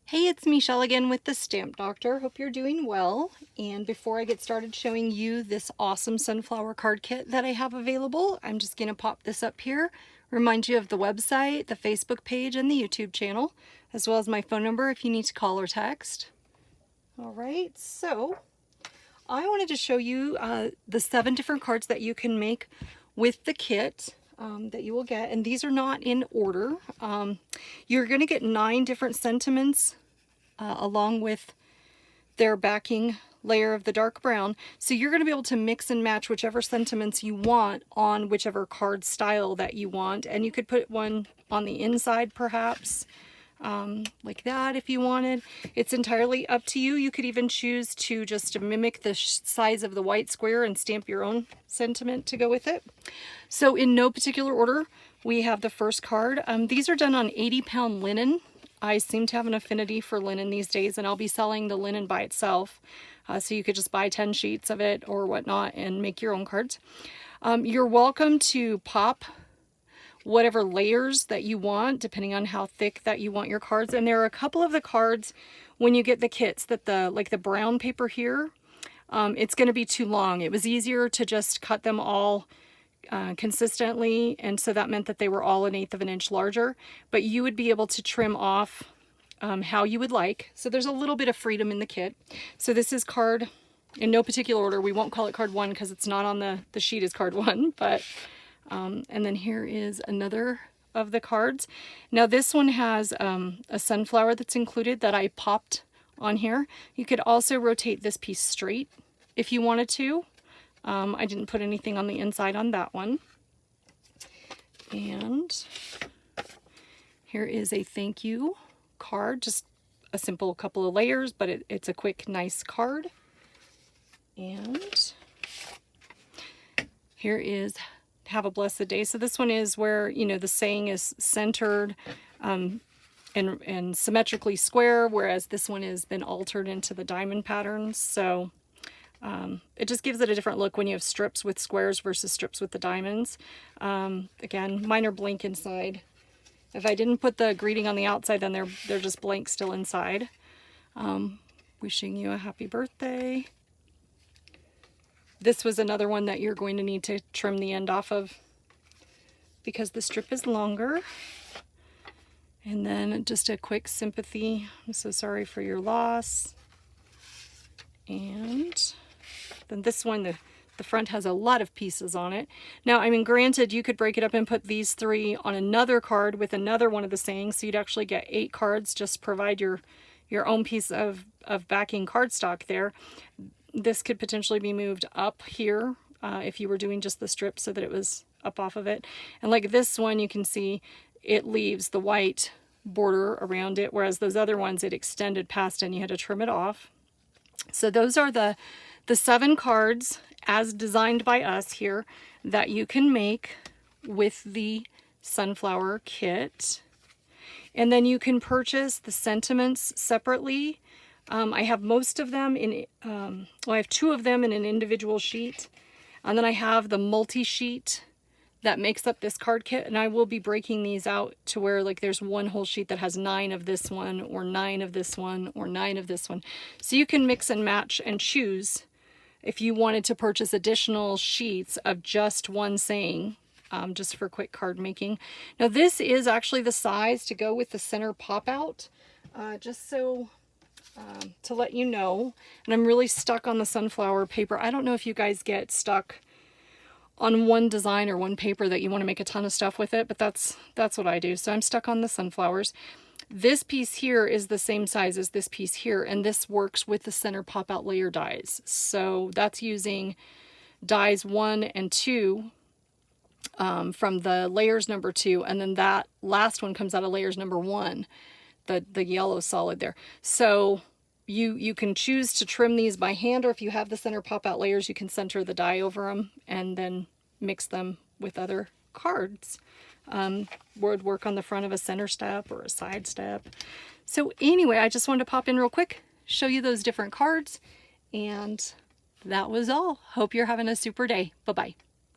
Hey, it's Michelle again with the Stamp Doctor. Hope you're doing well. And before I get started showing you this awesome sunflower card kit that I have available, I'm just going to pop this up here, remind you of the website, the Facebook page, and the YouTube channel, as well as my phone number if you need to call or text. All right, so I wanted to show you the 7 different cards that you can make with the kit. That you will get, and these are not in order. You're going to get 9 different sentiments along with their backing layer of the dark brown. So you're going to be able to mix and match whichever sentiments you want on whichever card style that you want, and you could put one on the inside perhaps, like that if you wanted. It's entirely up to you. You could even choose to just mimic the size of the white square and stamp your own sentiment to go with it. So in no particular order, we have the first card. These are done on 80-pound linen. I seem to have an affinity for linen these days, and I'll be selling the linen by itself. So you could just buy 10 sheets of it or whatnot and make your own cards. You're welcome to pop whatever layers that you want, depending on how thick that you want your cards. And there are a couple of the cards when you get the kits that like the brown paper here, it's going to be too long. It was easier to just cut them all consistently, and so that meant that they were all 1/8 of an inch larger, but you would be able to trim off how you would like. So there's a little bit of freedom in the kit. So this is card, in no particular order, we won't call it card 1 because it's not on the sheet as card 1, but and then here is another of the cards. Now this one has a sunflower that's included that I popped on here. You could also rotate this piece straight if you wanted to. I didn't put anything on the inside on that one. And here is a thank you card, just a simple couple of layers, but it's a quick, nice card. And here is have a blessed day. So this one is where, you know, the saying is centered and symmetrically square, whereas this one has been altered into the diamond patterns. So it just gives it a different look when you have strips with squares versus strips with the diamonds. Again, mine are blank inside. If I didn't put the greeting on the outside, then they're just blank still inside. Wishing you a happy birthday. This was another one that you're going to need to trim the end off of because the strip is longer. And then just a quick sympathy. I'm so sorry for your loss. And then this one, the front has a lot of pieces on it. Now, I mean, granted, you could break it up and put these 3 on another card with another one of the sayings, so you'd actually get 8 cards. Just provide your own piece of backing cardstock there. This could potentially be moved up here if you were doing just the strip so that it was up off of it. And like this one, you can see it leaves the white border around it, whereas those other ones it extended past and you had to trim it off. So those are the 7 cards as designed by us here that you can make with the sunflower kit. And then you can purchase the sentiments separately. I have most of them in, well, I have 2 of them in an individual sheet. And then I have the multi-sheet that makes up this card kit, and I will be breaking these out to where like there's one whole sheet that has 9 of this one or 9 of this one or 9 of this one. So you can mix and match and choose if you wanted to purchase additional sheets of just one saying, just for quick card making. Now this is actually the size to go with the center pop out, just so to let you know. And I'm really stuck on the sunflower paper. I don't know if you guys get stuck on one design or one paper that you want to make a ton of stuff with it, but that's what I do. So I'm stuck on the sunflowers. This piece here is the same size as this piece here, and this works with the center pop out layer dies. So that's using dies 1 and 2 from the layers number 2, and then that last one comes out of layers number 1, the yellow solid there. So you can choose to trim these by hand, or if you have the center pop out layers, you can center the die over them and then mix them with other cards. Would work on the front of a center step or a side step. So anyway, I just wanted to pop in real quick, show you those different cards, and that was all. Hope you're having a super day. Bye-bye.